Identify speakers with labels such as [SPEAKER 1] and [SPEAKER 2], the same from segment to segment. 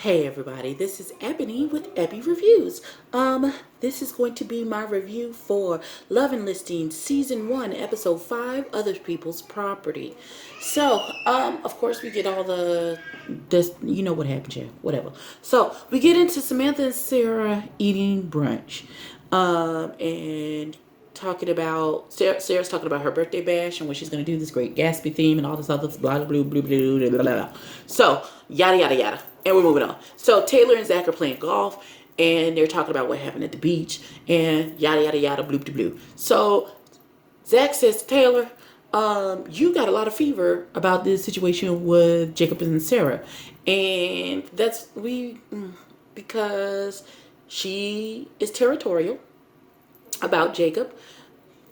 [SPEAKER 1] Hey everybody, this is Ebony with Ebbie Reviews. This is going to be my review for Love and Listing Season 1, Episode 5, Other People's Property. So, of course we get all this, you know what happened here, whatever. So, we get into Samantha and Sarah eating brunch. And talking about Sarah's talking about her birthday bash and what she's going to do, this great Gatsby theme and all this other blah blah blah blah blah blah blah. So yada yada yada, and we're moving on. So Taylor and Zach are playing golf and they're talking about what happened at the beach and yada yada yada bloop de blue. So Zach says to Taylor, you got a lot of fever about this situation with Jacob and Sarah, and that's because she is territorial about Jacob,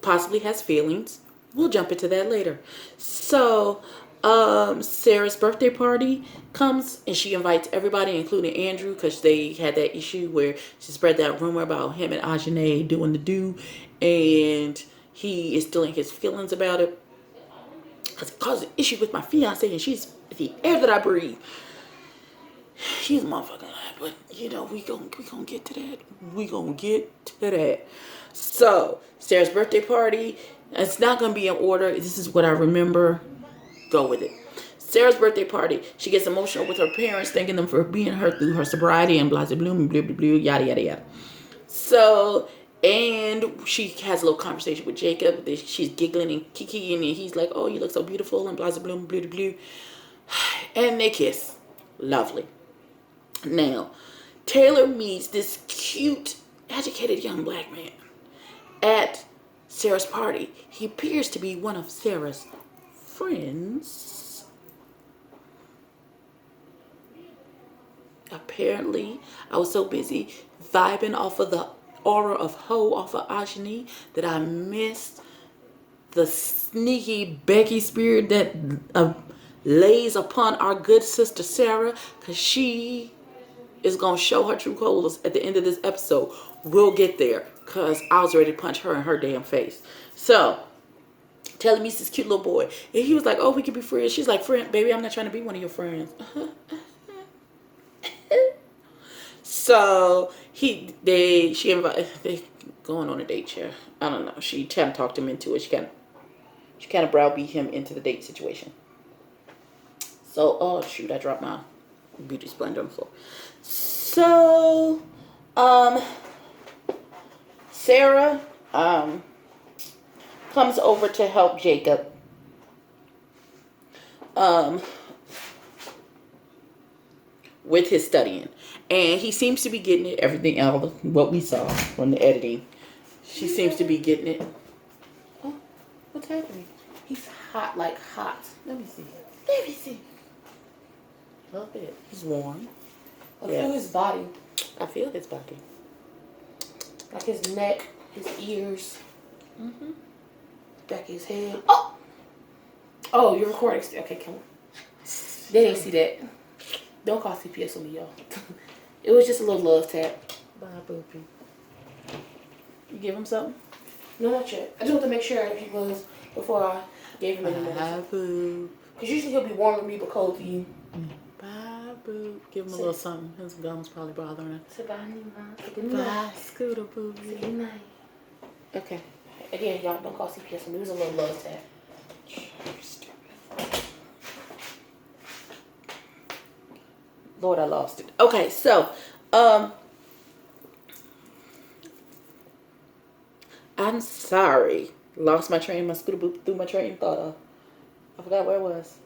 [SPEAKER 1] possibly has feelings. We'll jump into that later. So, Sarah's birthday party comes and she invites everybody, including Andrew, because they had that issue where she spread that rumor about him and Ajane doing the do, and he is still in his feelings about it because it caused an issue with my fiance and she's the air that I breathe. She's a motherfucker, but you know, we gonna get to that. We gonna get to that. So, Sarah's birthday party, it's not gonna be in order. This is what I remember. Go with it. Sarah's birthday party, she gets emotional with her parents, thanking them for being her through her sobriety and blah blah blah blah blah blah yada yada yada. So, and she has a little conversation with Jacob. She's giggling and kikiing, and he's like, "Oh, you look so beautiful," and blah blah blah blah blah. And they kiss. Lovely. Now, Taylor meets this cute, educated young black man at Sarah's party. He appears to be one of Sarah's friends. Apparently, I was so busy vibing off of the aura of Ho off of Ajani that I missed the sneaky Becky spirit that lays upon our good sister Sarah, because she is going to show her true colors at the end of this episode. We'll get there, because I was ready to punch her in her damn face. So, Taylor meets this cute little boy. And he was like, "Oh, we can be friends." She's like, "Friend, baby, I'm not trying to be one of your friends." So, they going on a date chair. I don't know. She kind of talked him into it. She kind of browbeat him into the date situation. So, oh shoot, I dropped my beauty splendor on the floor. So, Sarah, comes over to help Jacob, with his studying. And he seems to be getting it, everything else, what we saw from the editing. She seems to be getting it. Oh, what's happening? He's hot, like hot. Let me see. Let me see. A little bit. He's warm.
[SPEAKER 2] I feel his body.
[SPEAKER 1] I feel his body.
[SPEAKER 2] Like his neck, his ears.
[SPEAKER 1] Mm-hmm.
[SPEAKER 2] Back of his head. Oh! Oh, you're recording. Okay, come on. They didn't see that. Don't call CPS on me, y'all. It was just a little love tap.
[SPEAKER 1] Bye, boopy. You give him something?
[SPEAKER 2] No, not yet. I just want to make sure he was before I gave him any more.
[SPEAKER 1] Bye, boop.
[SPEAKER 2] Because usually he'll be warm with me, but cold to you.
[SPEAKER 1] Bye, boop. Give him a little something. His gums probably bothering him.
[SPEAKER 2] Say bye, Nima.
[SPEAKER 1] Bye, Scooter boopy.
[SPEAKER 2] Say good night.
[SPEAKER 1] Okay.
[SPEAKER 2] Again, y'all, don't call CPS on me. It was a little love tap.
[SPEAKER 1] Lord, I lost it. Okay, so, I'm sorry. Lost my train, my scooter boop through my train thought. I forgot where it was.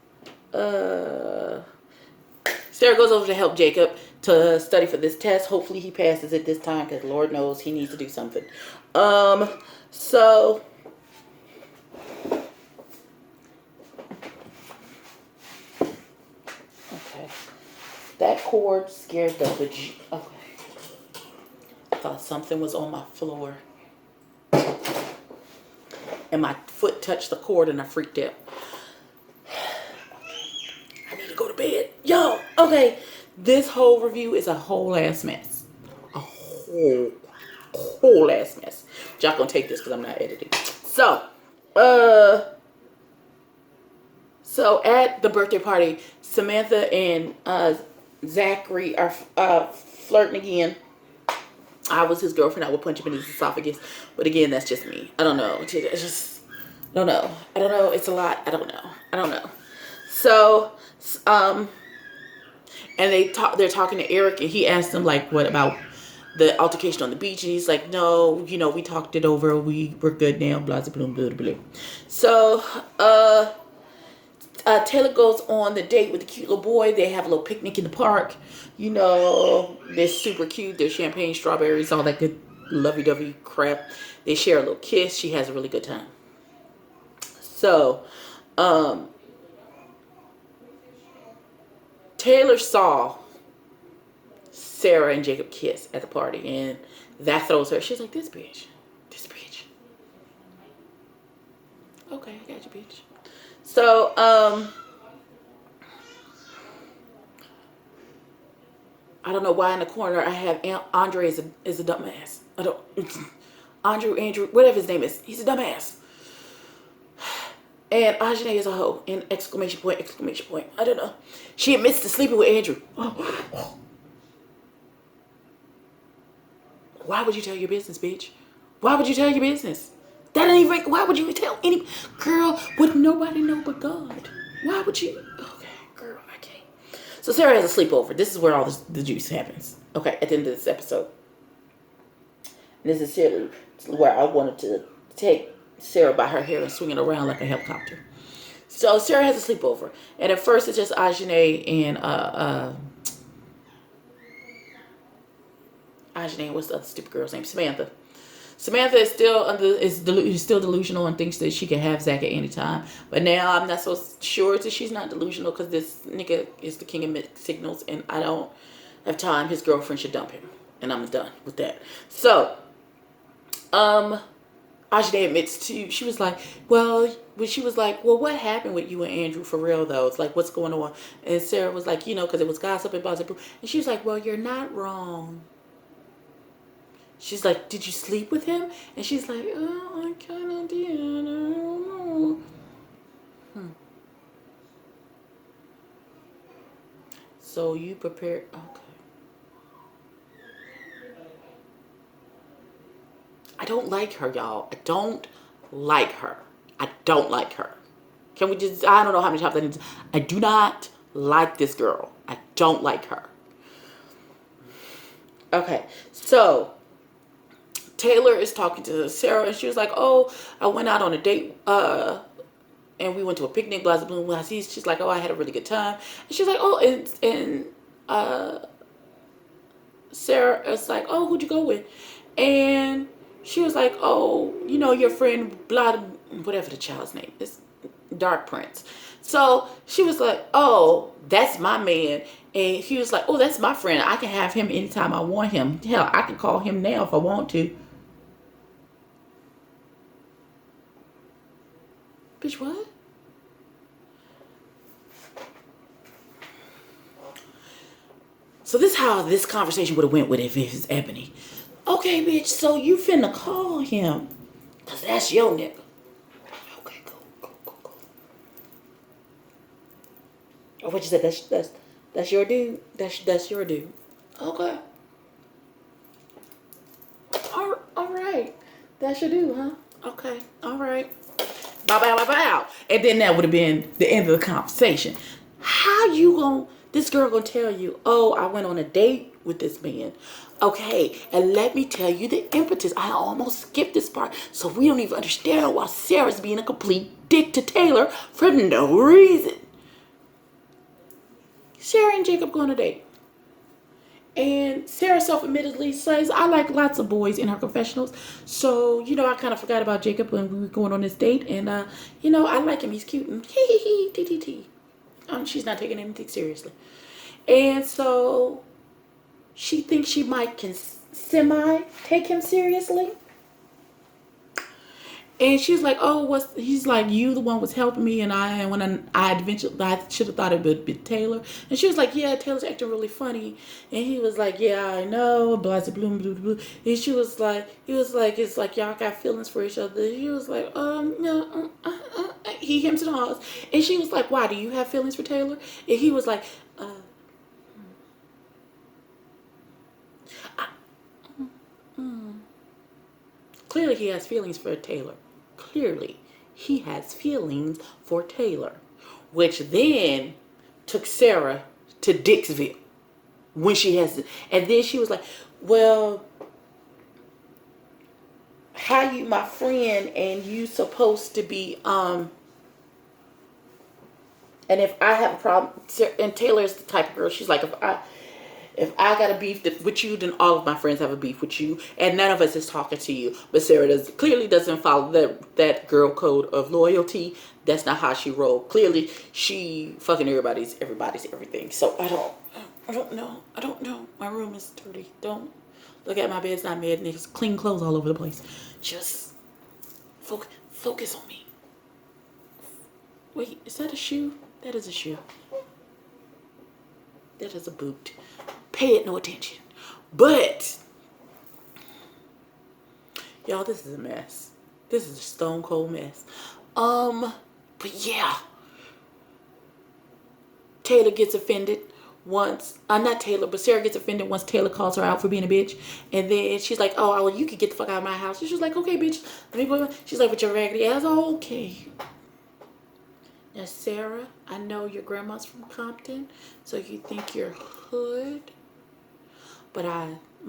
[SPEAKER 1] Sarah goes over to help Jacob to study for this test. Hopefully he passes it this time, because Lord knows he needs to do something. So okay. That cord scared the okay. I thought something was on my floor. And my foot touched the cord and I freaked out. I need to go to bed. Yo, okay. This whole review is a whole ass mess. A whole ass mess. Y'all gonna take this because I'm not editing. So, So at the birthday party, Samantha and Zachary are flirting again. I was his girlfriend, I would punch him in his esophagus. But again, that's just me. I don't know. It's just, I don't know. I don't know. It's a lot. I don't know. I don't know. So, and they're talking to Eric, and he asked them, like, what about the altercation on the beach? And he's like, no, we talked it over. We're good now. Blah, blah, blah, blah, blah. So, Taylor goes on the date with the cute little boy. They have a little picnic in the park. They're super cute. There's champagne, strawberries, all that good lovey-dovey crap. They share a little kiss. She has a really good time. So, Taylor saw Sarah and Jacob kiss at the party, and that throws her. She's like, this bitch. Okay, I got you, bitch. So, I don't know why in the corner I have Andre is a dumbass. Andrew, whatever his name is, he's a dumbass. And Ajane is a hoe. And exclamation point. I don't know. She admits to sleeping with Andrew. Oh. Why would you tell your business, bitch? Why would you tell your business? That ain't even. Why would you tell any girl? Would nobody know but God? Why would you? Okay, girl, I can't. So Sarah has a sleepover. This is where all the juice happens. Okay, at the end of this episode. And this is Sarah, where I wanted to take Sarah by her hair and swing it around like a helicopter. So Sarah has a sleepover, and at first it's just Ajane and Ajane. What's the other stupid girl's name? Samantha. Samantha is still delusional and thinks that she can have Zach at any time. But now I'm not so sure that she's not delusional, because this nigga is the king of mixed signals, and I don't have time. His girlfriend should dump him, and I'm done with that. So, Ajane admits to, she was like, well, what happened with you and Andrew for real though? It's like, what's going on? And Sarah was like, because it was gossip and blah, blah, blah. And she was like, well, you're not wrong. She's like, did you sleep with him? And she's like, oh, I kind of did. I don't know. So you prepared. Okay. I don't like her, y'all. I don't like her. Can we just, I don't know how many times I need to, I do not like this girl. I don't like her. Okay, so Taylor is talking to Sarah, and she was like, oh, I went out on a date, and we went to a picnic, blah, blah, blah. She's like, oh, I had a really good time. And she's like, oh, and Sarah is like, oh, who'd you go with? And she was like, oh, your friend, blah, whatever the child's name is, Dark Prince. So she was like, oh, that's my man. And he was like, oh, that's my friend. I can have him anytime I want him. Hell, I can call him now if I want to. Bitch, what? So this is how this conversation would have went with if it was Ebony. Okay, bitch, so you finna call him, because that's your nigga. Okay, go. Oh, what you said, that's your dude? That's your dude. Okay. All right. That's your dude, huh? Okay. All right. Bow. And then that would have been the end of the conversation. This girl gonna tell you, oh, I went on a date with this man. Okay, and let me tell you the impetus. I almost skipped this part, so we don't even understand why Sarah's being a complete dick to Taylor for no reason. Sarah and Jacob go on a date. And Sarah self-admittedly says, I like lots of boys in her confessionals. So, I kind of forgot about Jacob when we were going on this date. And, I like him. He's cute. And t. She's not taking anything seriously. And so she thinks she might semi-take him seriously. And she's like, oh, he's like, you the one was helping me, and I should have thought it would be Taylor. And she was like, yeah, Taylor's acting really funny. And he was like, yeah, I know, blah, blah, blah, blah, blah. And he was like, it's like y'all got feelings for each other. He was like, no, he hems and haws. And she was like, why, do you have feelings for Taylor? And he was like, Clearly he has feelings for Taylor. Clearly he has feelings for Taylor. Which then took Sarah to Dixville. When she has, and then she was like, well, how you my friend and you supposed to be, and if I have a problem, and Taylor's the type of girl, she's like, if I got a beef with you, then all of my friends have a beef with you, and none of us is talking to you. But Sarah clearly doesn't follow that girl code of loyalty. That's not how she rolled. Clearly, she fucking everybody's everything. So I don't know. My room is dirty. Don't look at my bed. It's not made. Niggas clean clothes all over the place. Just focus on me. Wait, is that a shoe? That is a shoe. That is a boot. Pay it no attention. But y'all, this is a mess. This is a stone cold mess. But yeah. Taylor gets offended once, not Taylor, but Sarah gets offended once Taylor calls her out for being a bitch. And then she's like, oh, well, you could get the fuck out of my house. And she's like, okay, bitch. Let me go. She's like, with your raggedy ass. Oh, okay. Now, Sarah, I know your grandma's from Compton, so you think you're hood. But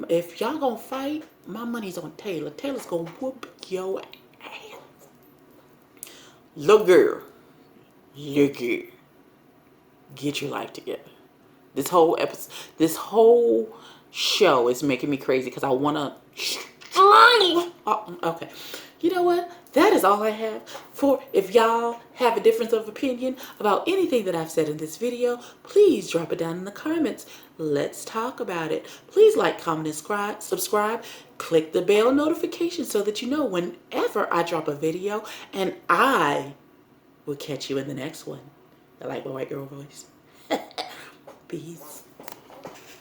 [SPEAKER 1] if y'all gonna fight, my money's on Taylor. Taylor's gonna whoop your ass. Look, girl. Look, girl. Get your life together. This whole episode, this whole show is making me crazy because I want to. Oh, okay. You know what? That is all I have for. If y'all have a difference of opinion about anything that I've said in this video, please drop it down in the comments. Let's talk about it. Please like, comment, and subscribe. Click the bell notification so that you know whenever I drop a video, and I will catch you in the next one. I like my white girl voice. Peace.